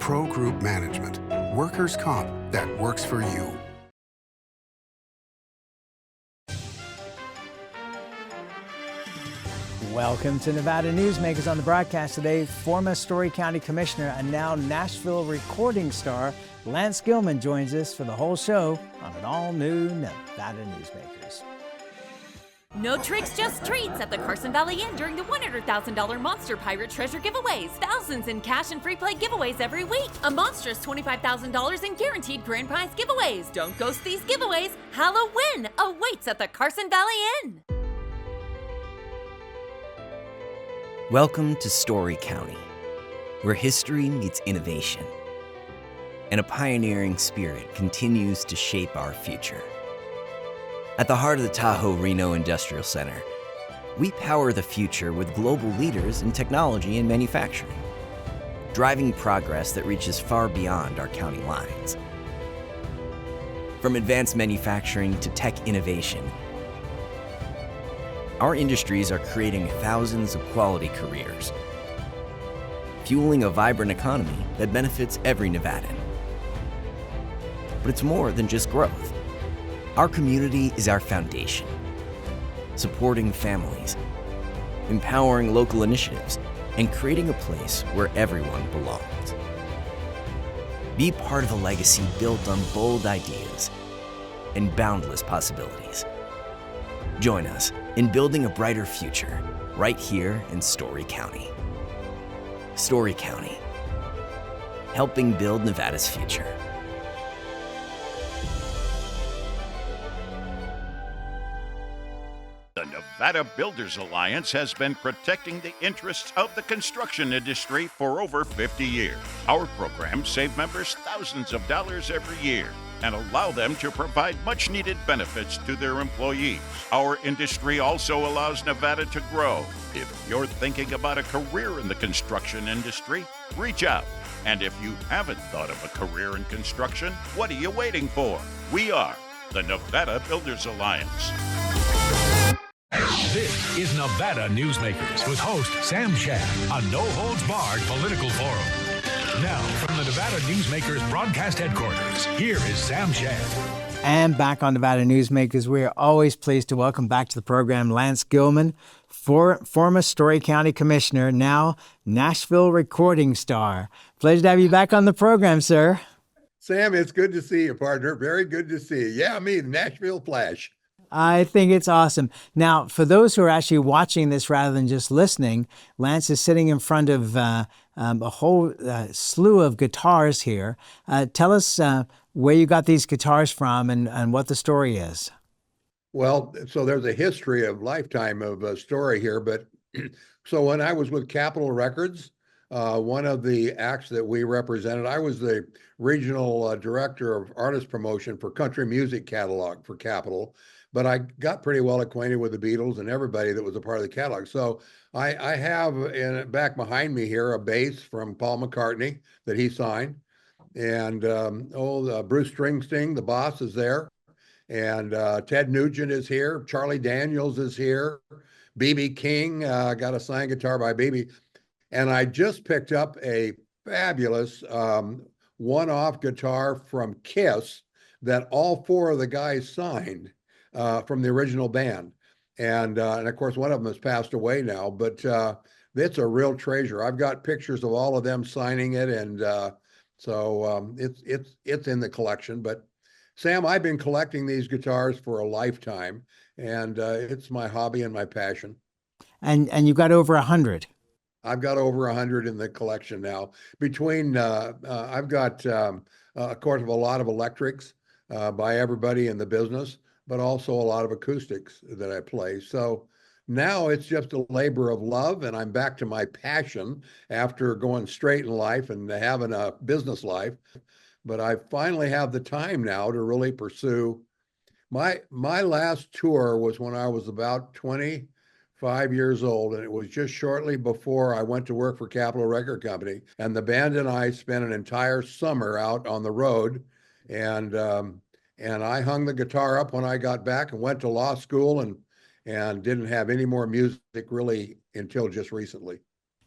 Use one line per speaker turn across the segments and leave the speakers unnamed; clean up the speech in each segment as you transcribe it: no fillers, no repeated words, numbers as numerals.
Pro Group Management. Workers' comp that works for you.
Welcome to Nevada Newsmakers. On the broadcast today, former Storey County Commissioner and now Nashville recording star Lance Gilman joins us for the whole show on an all-new Nevada Newsmakers.
No tricks, just treats at the Carson Valley Inn during the $100,000 Monster Pirate Treasure giveaways. Thousands in cash and free play giveaways every week. A monstrous $25,000 in guaranteed grand prize giveaways. Don't ghost these giveaways. Halloween awaits at the Carson Valley Inn.
Welcome to Storey County, where history meets innovation, and a pioneering spirit continues to shape our future. At the heart of the Tahoe Reno Industrial Center, we power the future with global leaders in technology and manufacturing, driving progress that reaches far beyond our county lines. From advanced manufacturing to tech innovation, our industries are creating thousands of quality careers, fueling a vibrant economy that benefits every Nevadan. But it's more than just growth. Our community is our foundation, supporting families, empowering local initiatives, and creating a place where everyone belongs. Be part of a legacy built on bold ideas and boundless possibilities. Join us in building a brighter future right here in Storey County. Storey County, helping build Nevada's future.
The Nevada Builders Alliance has been protecting the interests of the construction industry for over 50 years. Our programs save members thousands of dollars every year and allow them to provide much-needed benefits to their employees. Our industry also allows Nevada to grow. If you're thinking about a career in the construction industry, reach out. And if you haven't thought of a career in construction, what are you waiting for? We are the Nevada Builders Alliance.
This is Nevada Newsmakers with host Sam Shad, a no-holds-barred political forum. Now, from the Nevada Newsmakers broadcast headquarters, here is Sam Shad.
And back on Nevada Newsmakers, we are always pleased to welcome back to the program Lance Gilman, former Storey County Commissioner, now Nashville recording star. Pleasure to have you back on the program, sir.
Sam, it's good to see you, partner. Very good to see you. Yeah, me, Nashville Flash.
I think it's awesome. Now, for those who are actually watching this rather than just listening, Lance is sitting in front of a whole slew of guitars here. Tell us where you got these guitars from and what the story is.
Well, so there's a history of lifetime of a story here. But so when I was with Capitol Records, one of the acts that we represented, I was the regional director of artist promotion for country music catalog for Capitol. But I got pretty well acquainted with the Beatles and everybody that was a part of the catalog. So I have back behind me here a bass from Paul McCartney that he signed. And Bruce Springsteen, the boss, is there. And Ted Nugent is here. Charlie Daniels is here. B.B. King, got a signed guitar by B.B. And I just picked up a fabulous one-off guitar from Kiss that all four of the guys signed. From the original band. And of course, one of them has passed away now, but it's a real treasure. I've got pictures of all of them signing it. And so it's in the collection. But Sam, I've been collecting these guitars for a lifetime, and it's my hobby and my passion.
And you've got over 100.
I've got over 100 in the collection now. Between, I've got, of course, a lot of electrics by everybody in the business, but also a lot of acoustics that I play. So now it's just a labor of love, and I'm back to my passion after going straight in life and having a business life. But I finally have the time now to really pursue. My last tour was when I was about 25 years old, and it was just shortly before I went to work for Capitol Record Company. And the band and I spent an entire summer out on the road, and I hung the guitar up when I got back and went to law school and didn't have any more music really until just recently.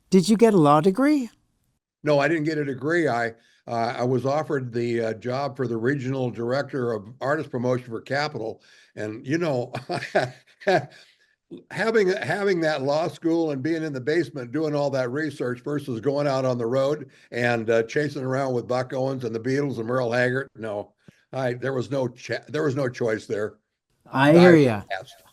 Did you get a law degree?
No, I didn't get a degree. I was offered the job for the regional director of artist promotion for Capitol, and having that law school and being in the basement doing all that research versus going out on the road and chasing around with Buck Owens and the Beatles and Merle Haggard. No, there was no choice there.
I
I
hear
was
you.
asked.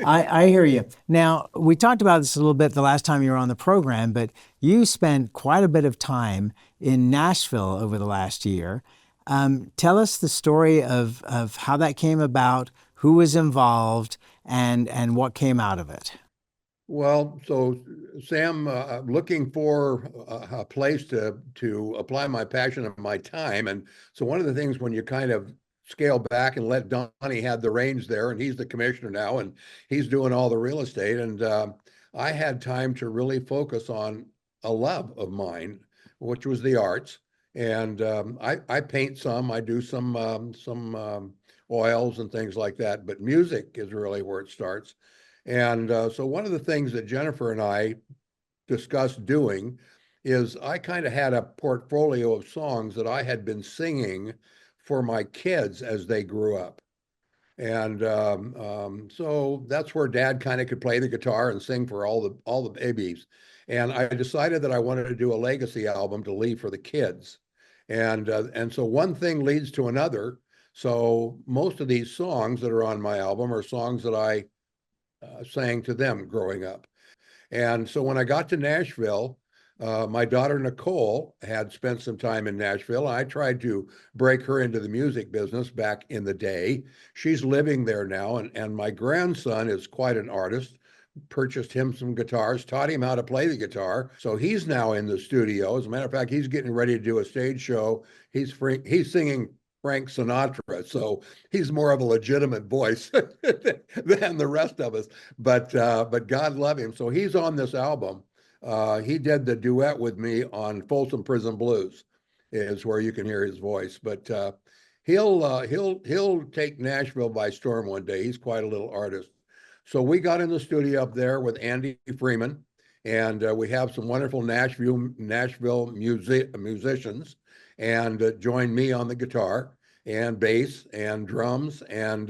I hear you. Now, we talked about this a little bit the last time you were on the program, but you spent quite a bit of time in Nashville over the last year. Tell us the story of how that came about, who was involved, and what came out of it.
Well, so Sam, looking for a place to apply my passion and my time, and so one of the things when you kind of scale back and let Donnie had the reins there, and he's the commissioner now, and he's doing all the real estate, and I had time to really focus on a love of mine, which was the arts, and I paint some, I do some oils and things like that, but music is really where it starts. And so one of the things that Jennifer and I discussed doing is I kind of had a portfolio of songs that I had been singing for my kids as they grew up. And so that's where Dad kind of could play the guitar and sing for all the babies. And I decided that I wanted to do a legacy album to leave for the kids. And so one thing leads to another. So most of these songs that are on my album are songs that I sang to them growing up. And so when I got to Nashville, my daughter Nicole had spent some time in Nashville. I tried to break her into the music business back in the day. She's living there now, and my grandson is quite an artist. Purchased him some guitars, taught him how to play the guitar. So he's now in the studio. As a matter of fact, he's getting ready to do a stage show. He's singing Frank Sinatra, so he's more of a legitimate voice than the rest of us. But God love him. So he's on this album. He did the duet with me on Folsom Prison Blues, is where you can hear his voice. But he'll take Nashville by storm one day. He's quite a little artist. So we got in the studio up there with Andy Freeman, and we have some wonderful Nashville musicians, and joined me on the guitar and bass and drums, and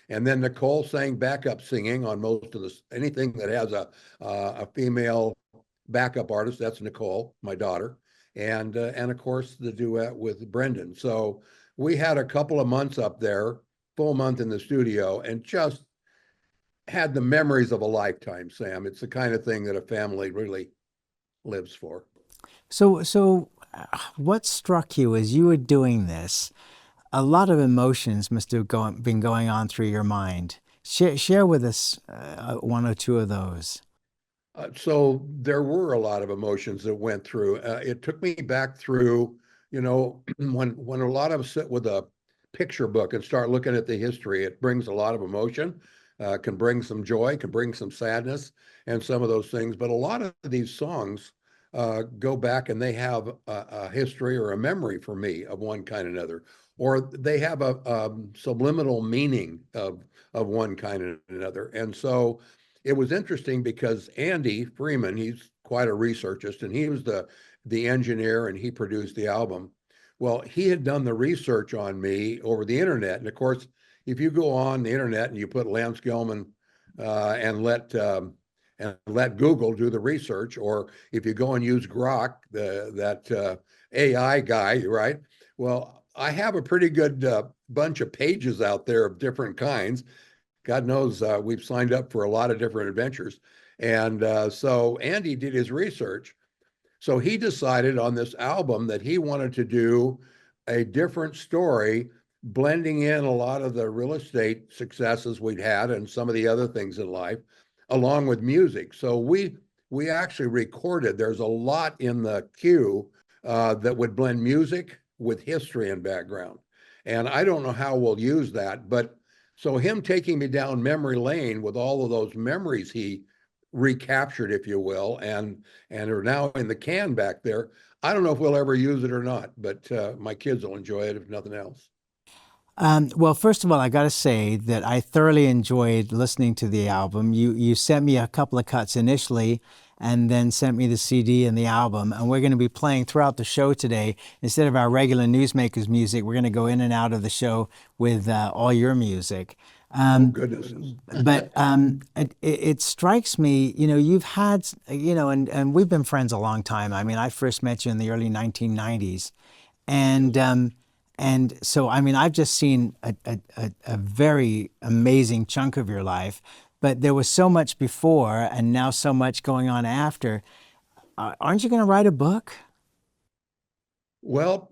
then Nicole sang backup singing on most of anything that has a female backup artist. That's Nicole, my daughter, and of course the duet with Brendan. So we had a couple of months up there, full month in the studio, and just had the memories of a lifetime, Sam. It's the kind of thing that a family really lives for.
So what struck you as you were doing this? A lot of emotions must have been going on through your mind. Share with us one or two of those.
So there were a lot of emotions that went through. It took me back through, when a lot of us sit with a picture book and start looking at the history, it brings a lot of emotion. Can bring some joy, can bring some sadness, and some of those things. But a lot of these songs go back and they have a history or a memory for me of one kind or another, or they have a subliminal meaning of one kind or another. And so it was interesting because Andy Freeman, he's quite a researchist, and he was the engineer, and he produced the album. Well, he had done the research on me over the internet, and of course, if you go on the internet and you put Lance Gilman and let Google do the research, or if you go and use Grok, that AI guy, right? Well, I have a pretty good bunch of pages out there of different kinds. God knows we've signed up for a lot of different adventures. And so Andy did his research. So he decided on this album that he wanted to do a different story, blending in a lot of the real estate successes we'd had and some of the other things in life, along with music. So we actually recorded, there's a lot in the queue that would blend music with history and background. And I don't know how we'll use that, but so him taking me down memory lane with all of those memories he recaptured, if you will, and are now in the can back there. I don't know if we'll ever use it or not, but my kids will enjoy it if nothing else.
Well, first of all, I got to say that I thoroughly enjoyed listening to the album. You sent me a couple of cuts initially, and then sent me the CD and the album. And we're going to be playing throughout the show today. Instead of our regular Newsmakers music, we're going to go in and out of the show with all your music.
Oh, goodness.
But it strikes me, you've had, and we've been friends a long time. I mean, I first met you in the early 1990s. And so, I mean, I've just seen a very amazing chunk of your life, but there was so much before and now so much going on after. Aren't you going to write a book?
Well,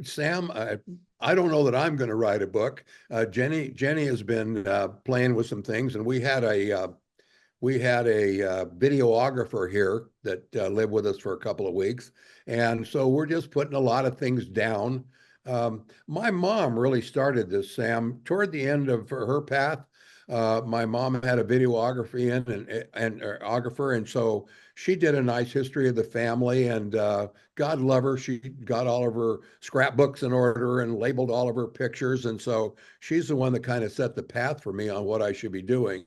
Sam, I don't know that I'm going to write a book. Jenny has been playing with some things, and we had a videographer here that lived with us for a couple of weeks, and so we're just putting a lot of things down. My mom really started this, Sam, toward the end of her path. My mom had a videography and videographer, and so she did a nice history of the family. And God love her, she got all of her scrapbooks in order and labeled all of her pictures. And so she's the one that kind of set the path for me on what I should be doing.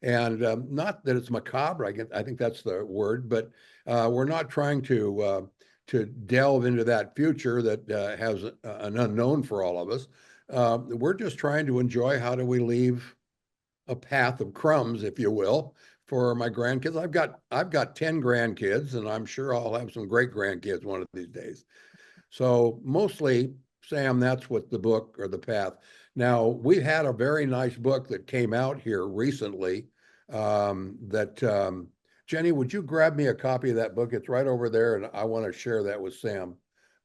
And not that it's macabre, I think that's the word, but we're not trying to delve into that future that has an unknown for all of us. We're just trying to enjoy how do we leave a path of crumbs, if you will, for my grandkids. I've got 10 grandkids, and I'm sure I'll have some great grandkids one of these days. So mostly, Sam, that's what the book or the path. Now, we had a very nice book that came out here recently Jenny, would you grab me a copy of that book? It's right over there, and I want to share that with Sam.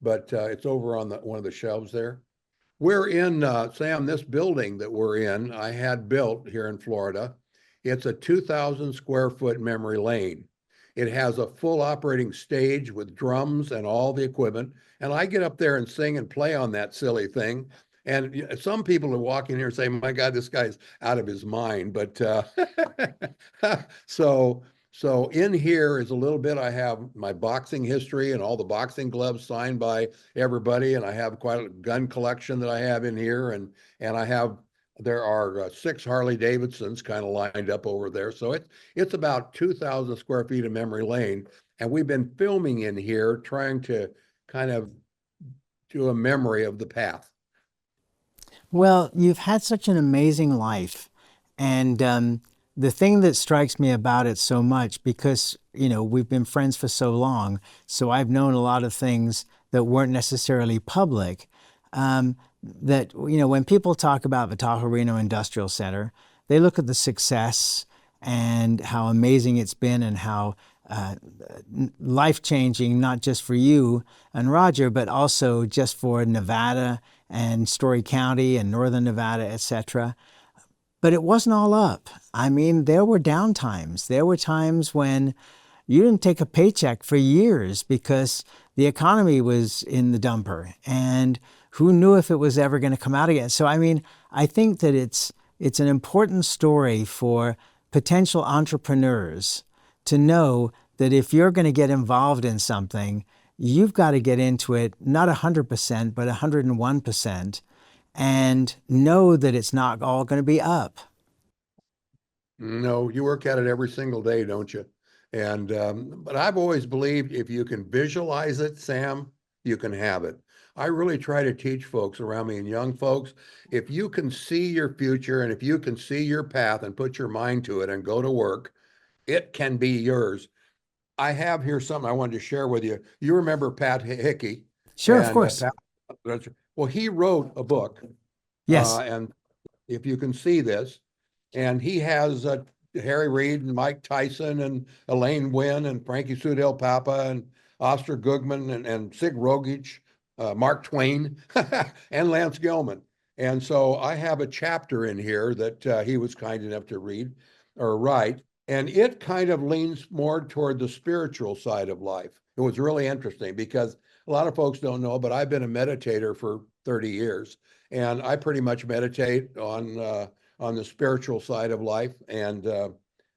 But it's over on one of the shelves there. We're in, Sam, this building that we're in, I had built here in Florida. It's a 2,000 square foot memory lane. It has a full operating stage with drums and all the equipment. And I get up there and sing and play on that silly thing. And some people are walking here and say, my God, this guy's out of his mind. But so in here is a little bit, I have my boxing history and all the boxing gloves signed by everybody. And I have quite a gun collection that I have in here. And there are 6 Harley Davidsons kind of lined up over there. So it's about 2,000 square feet of memory lane. And we've been filming in here, trying to kind of do a memory of the path.
Well, you've had such an amazing life. And the thing that strikes me about it so much, because, we've been friends for so long, so I've known a lot of things that weren't necessarily public, that, when people talk about the Tahoe Reno Industrial Center, they look at the success and how amazing it's been and how life-changing, not just for you and Roger, but also just for Nevada and Storey County and Northern Nevada, etc. But it wasn't all up. I mean, there were down times. There were times when you didn't take a paycheck for years because the economy was in the dumper, and who knew if it was ever going to come out again. So, I mean, I think that it's an important story for potential entrepreneurs to know that if you're going to get involved in something, you've got to get into it, not 100%, but 101%, and know that it's not all going to be up.
No, you work at it every single day, don't you? And but I've always believed if you can visualize it, Sam, you can have it. I really try to teach folks around me and young folks, if you can see your future and if you can see your path and put your mind to it and go to work, it can be yours. I have here something I wanted to share with you. You remember Pat Hickey?
Sure, of course.
Well, he wrote a book.
Yes.
And if you can see this, and he has Harry Reid and Mike Tyson and Elaine Wynn and Frankie Sudell Papa and Oscar Gugman and Sig Rogich, Mark Twain, and Lance Gilman. And so I have a chapter in here that he was kind enough to read or write, and it kind of leans more toward the spiritual side of life. It was really interesting because a lot of folks don't know, but I've been a meditator for 30 years, and I pretty much meditate on the spiritual side of life. And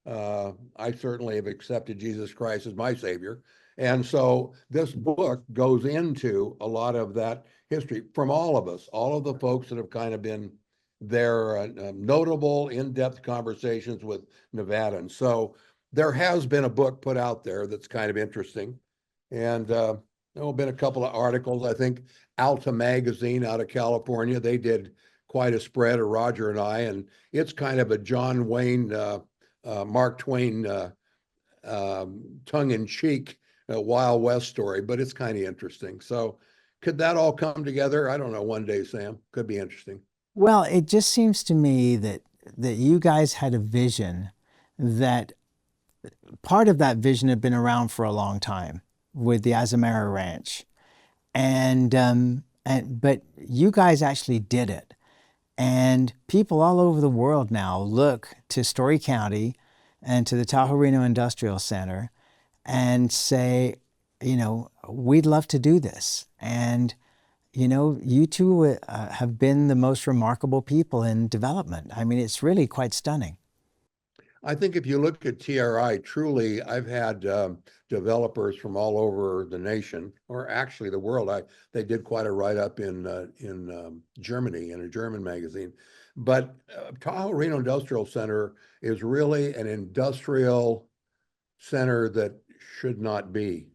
I certainly have accepted Jesus Christ as my Savior. And so this book goes into a lot of that history from all of us, all of the folks that have kind of been there, notable in-depth conversations with Nevadans. So there has been a book put out there that's kind of interesting. And there have been a couple of articles. I think Alta Magazine out of California, they did quite a spread of Roger and I, and it's kind of a John Wayne, Mark Twain tongue-in-cheek Wild West story, but it's kind of interesting. So could that all come together? I don't know, one day, Sam. Could be interesting.
Well, it just seems to me that you guys had a vision that part of that vision had been around for a long time with the Azamara Ranch, but you guys actually did it, and people all over the world now look to Storey County and to the Tahoe Reno Industrial Center and say, we'd love to do this. And you two have been the most remarkable people in development. I mean, it's really quite stunning.
I think if you look at TRI, truly, I've had developers from all over the nation, or actually the world. They did quite a write-up in Germany, in a German magazine. But Tahoe Reno Industrial Center is really an industrial center that should not be.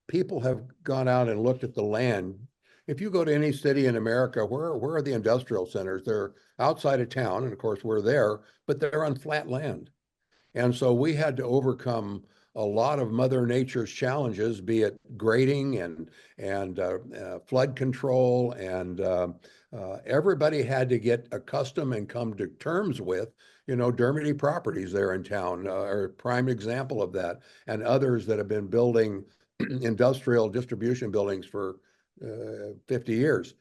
People have gone out and looked at the land. If you go to any city in America, where are the industrial centers? They're outside of town, and of course we're there, but they're on flat land. And so we had to overcome a lot of Mother Nature's challenges, be it grading and flood control, and everybody had to get accustomed and come to terms with, Dermody Properties there in town are a prime example of that, and others that have been building industrial distribution buildings for 50 years.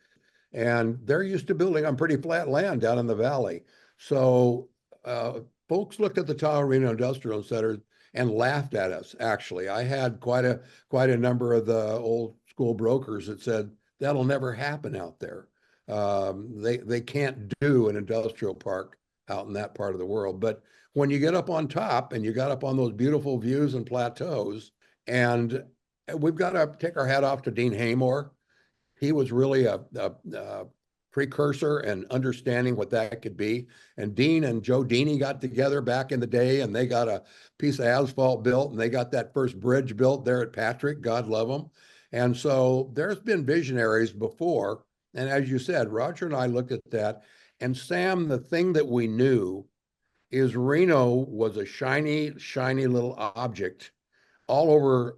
And they're used to building on pretty flat land down in the valley. So folks looked at the Tahoe Reno Industrial Center and laughed at us, actually. I had quite a number of the old school brokers that said, that'll never happen out there. They can't do an industrial park out in that part of the world. But when you get up on top and you got up on those beautiful views and plateaus, and we've got to take our hat off to Dean Haymore. He was really a precursor and understanding what that could be. And Dean and Joe Deeney got together back in the day, and they got a piece of asphalt built, and they got that first bridge built there at Patrick, God love them. And so there's been visionaries before. And as you said, Roger and I looked at that. And Sam, the thing that we knew is Reno was a shiny, shiny little object all over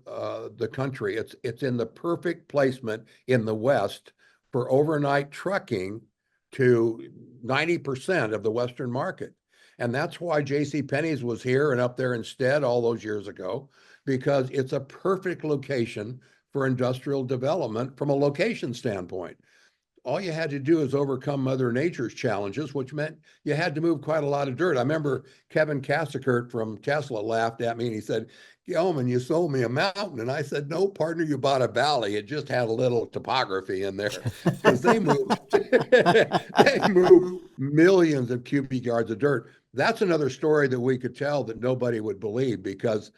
the country. It's in the perfect placement in the West for overnight trucking to 90% of the Western market. And that's why JCPenney's was here and up there instead all those years ago, because it's a perfect location for industrial development from a location standpoint. All you had to do is overcome Mother Nature's challenges, which meant you had to move quite a lot of dirt. I remember Kevin Kassakert from Tesla laughed at me and he said, Gilman, you sold me a mountain. And I said, no, partner, you bought a valley. It just had a little topography in there, because they moved millions of cubic yards of dirt. That's another story that we could tell that nobody would believe, because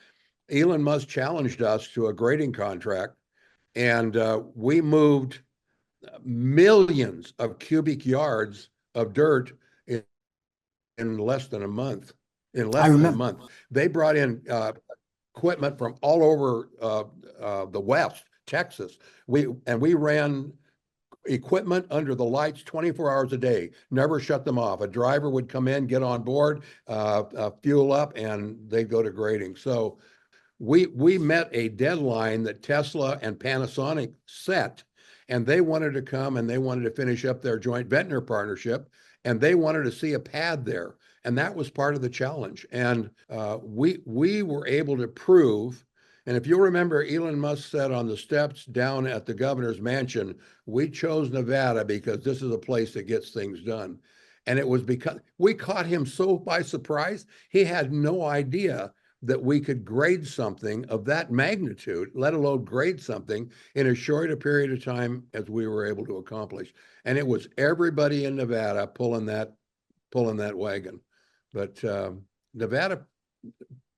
Elon Musk challenged us to a grading contract, and we moved millions of cubic yards of dirt in less than a month. They brought in equipment from all over the West, Texas. We ran equipment under the lights 24 hours a day, never shut them off. A driver would come in, get on board, fuel up, and they'd go to grading. So we met a deadline that Tesla and Panasonic set, and they wanted to come and they wanted to finish up their joint venture partnership, and they wanted to see a pad there. And that was part of the challenge. And we were able to prove, and if you'll remember, Elon Musk said on the steps down at the governor's mansion, we chose Nevada because this is a place that gets things done. And it was because we caught him so by surprise. He had no idea that we could grade something of that magnitude, let alone grade something in as short a period of time as we were able to accomplish. And it was everybody in Nevada pulling that wagon. But Nevada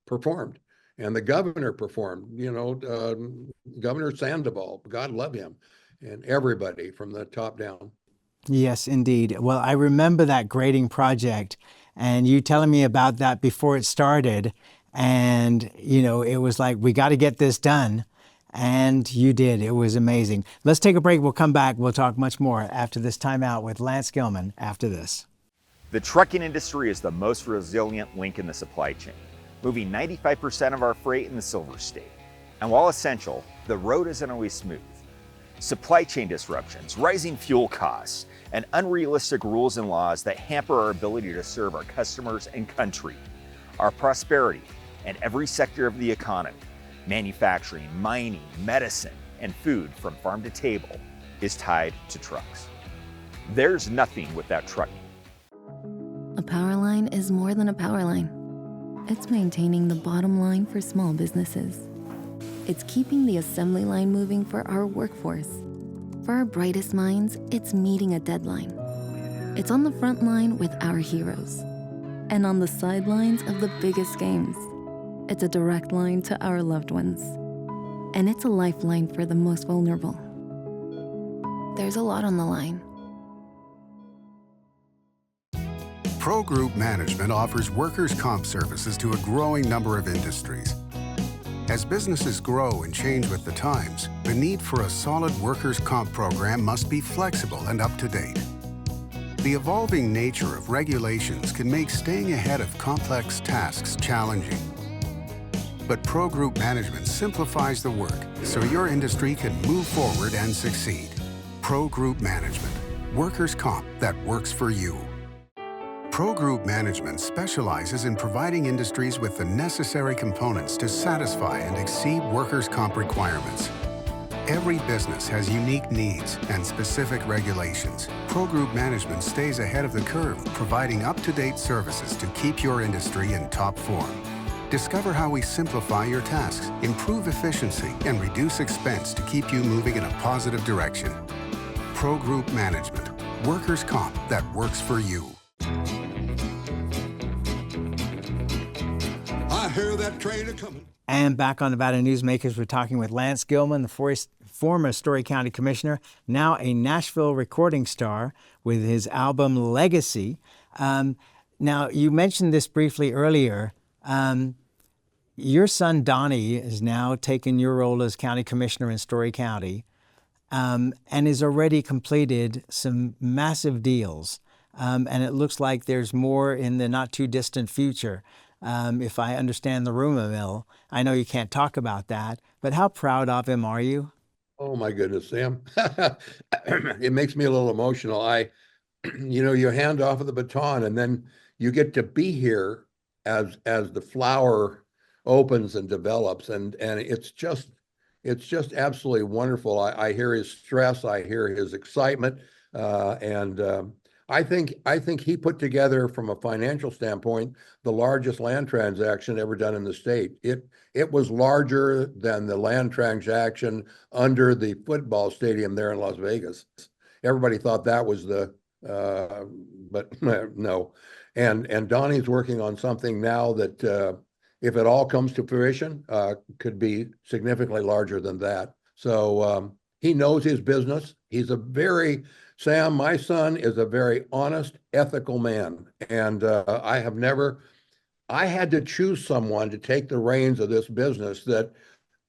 performed, and the governor performed, Governor Sandoval, God love him, and everybody from the top down.
Yes, indeed. Well, I remember that grading project, and you telling me about that before it started. And, it was like, we got to get this done. And you did. It was amazing. Let's take a break. We'll come back. We'll talk much more after this timeout with Lance Gilman after this.
The trucking industry is the most resilient link in the supply chain, moving 95% of our freight in the Silver State. And while essential, the road isn't always smooth. Supply chain disruptions, rising fuel costs, and unrealistic rules and laws that hamper our ability to serve our customers and country. Our prosperity and every sector of the economy, manufacturing, mining, medicine, and food from farm to table, is tied to trucks. There's nothing without trucking.
A power line is more than a power line. It's maintaining the bottom line for small businesses. It's keeping the assembly line moving for our workforce. For our brightest minds, it's meeting a deadline. It's on the front line with our heroes. And on the sidelines of the biggest games. It's a direct line to our loved ones. And it's a lifeline for the most vulnerable. There's a lot on the line.
Pro Group Management offers workers' comp services to a growing number of industries. As businesses grow and change with the times, the need for a solid workers' comp program must be flexible and up to date. The evolving nature of regulations can make staying ahead of complex tasks challenging. But Pro Group Management simplifies the work so your industry can move forward and succeed. Pro Group Management, workers' comp that works for you. Pro Group Management specializes in providing industries with the necessary components to satisfy and exceed workers' comp requirements. Every business has unique needs and specific regulations. Pro Group Management stays ahead of the curve, providing up-to-date services to keep your industry in top form. Discover how we simplify your tasks, improve efficiency, and reduce expense to keep you moving in a positive direction. Pro Group Management, workers' comp that works for you.
I hear that train a coming.
And back on Nevada Newsmakers, we're talking with Lance Gilman, the former Storey County Commissioner, now a Nashville recording star with his album Legacy. Now, you mentioned this briefly earlier. Your son Donnie is now taking your role as County Commissioner in Storey County and has already completed some massive deals. And it looks like there's more in the not too distant future. If I understand the rumor mill. I know you can't talk about that, but how proud of him are you?
Oh my goodness, Sam. It makes me a little emotional. You hand off of the baton and then you get to be here as the flower opens and develops. And it's just absolutely wonderful. I hear his stress. I hear his excitement. I think he put together, from a financial standpoint, the largest land transaction ever done in the state. It was larger than the land transaction under the football stadium there in Las Vegas. Everybody thought that was but no. And Donnie's working on something now that, if it all comes to fruition, could be significantly larger than that. So he knows his business. Sam, my son is a very honest, ethical man. And I had to choose someone to take the reins of this business that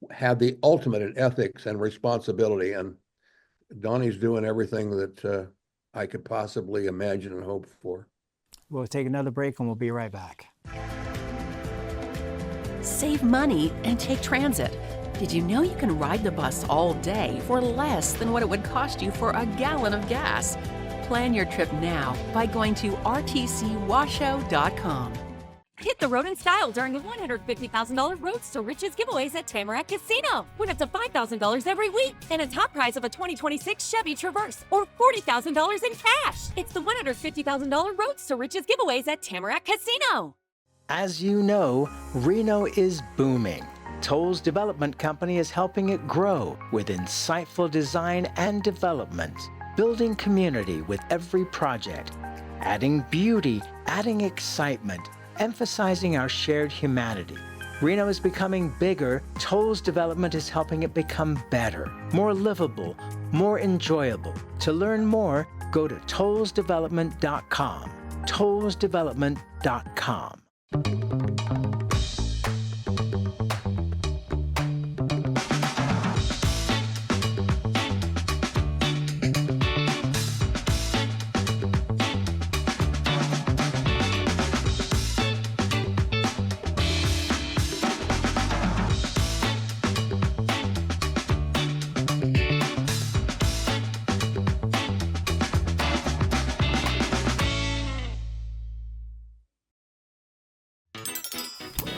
had the ultimate in ethics and responsibility. And Donnie's doing everything that I could possibly imagine and hope for.
We'll take another break and we'll be right back.
Save money and take transit. Did you know you can ride the bus all day for less than what it would cost you for a gallon of gas? Plan your trip now by going to rtcwashoe.com.
Hit the road in style during the $150,000 Roads to Riches giveaways at Tamarack Casino. Win up to $5,000 every week and a top prize of a 2026 Chevy Traverse or $40,000 in cash. It's the $150,000 Roads to Riches giveaways at Tamarack Casino.
As you know, Reno is booming. Toll's development company is helping it grow with insightful design and development, building community with every project, adding beauty, adding excitement, emphasizing our shared humanity. Reno is becoming bigger. Toll's development is helping it become better, more livable, more enjoyable. To learn more, go to tollsdevelopment.com. tollsdevelopment.com.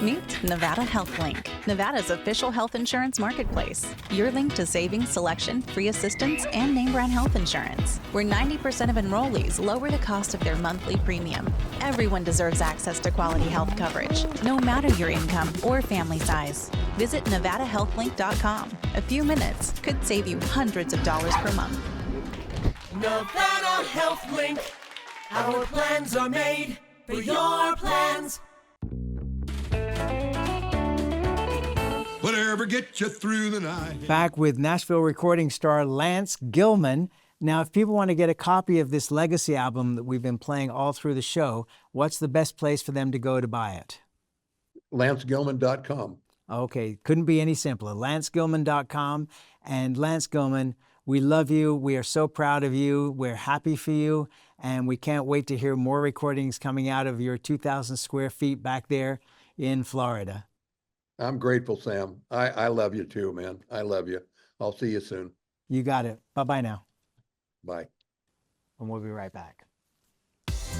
Meet Nevada Health Link, Nevada's official health insurance marketplace. Your link to savings, selection, free assistance, and name brand health insurance, where 90% of enrollees lower the cost of their monthly premium. Everyone deserves access to quality health coverage, no matter your income or family size. Visit NevadaHealthLink.com. A few minutes could save you hundreds of dollars per month.
Nevada Health Link. Our plans are made for your plans.
Whatever gets you through the night.
Back with Nashville recording star Lance Gilman. Now, if people want to get a copy of this legacy album that we've been playing all through the show, what's the best place for them to go to buy it?
LanceGilman.com.
Okay, couldn't be any simpler. LanceGilman.com. And Lance Gilman, we love you. We are so proud of you. We're happy for you. And we can't wait to hear more recordings coming out of your 2,000 square feet back there in Florida.
I'm grateful, Sam. I love you too, man. I love you. I'll see you soon.
You got it. Bye-bye now.
Bye.
And we'll be right back.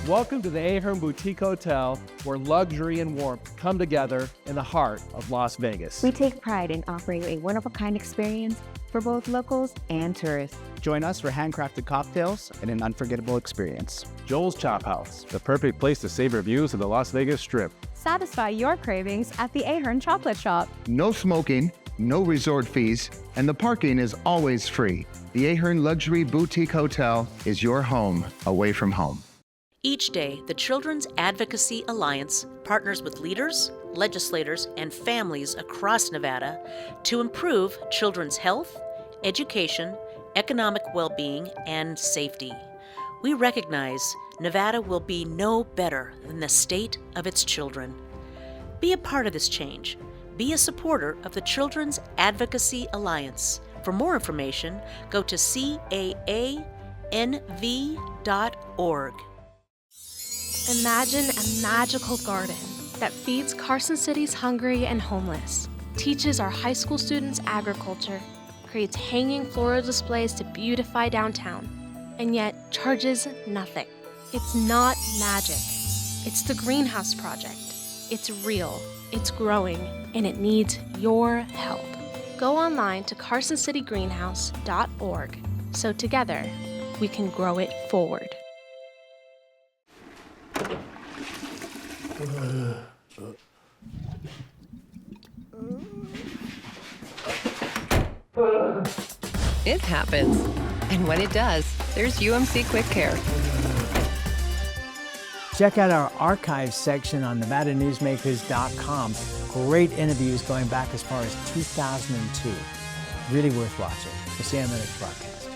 Welcome to the Ahern Boutique Hotel, where luxury and warmth come together in the heart of Las Vegas.
We take pride in offering a one-of-a-kind experience for both locals and tourists.
Join us for handcrafted cocktails and an unforgettable experience.
Joel's Chop House, the perfect place to savor views of the Las Vegas Strip.
Satisfy your cravings at the Ahern Chocolate Shop.
No smoking, no resort fees, and the parking is always free. The Ahern Luxury Boutique Hotel is your home away from home.
Each day, the Children's Advocacy Alliance partners with leaders, legislators, and families across Nevada to improve children's health, education, economic well-being, and safety. We recognize Nevada will be no better than the state of its children. Be a part of this change. Be a supporter of the Children's Advocacy Alliance. For more information, go to caanv.org.
Imagine a magical garden that feeds Carson City's hungry and homeless, teaches our high school students agriculture, creates hanging floral displays to beautify downtown, and yet charges nothing. It's not magic. It's the Greenhouse Project. It's real, it's growing, and it needs your help. Go online to carsоncitygreenhouse.org so together we can grow it forward.
It happens. And when it does, there's UMC Quick Care.
Check out our archives section on NevadaNewsmakers.com. Great interviews going back as far as 2002. Really worth watching. We'll see you on the next broadcast.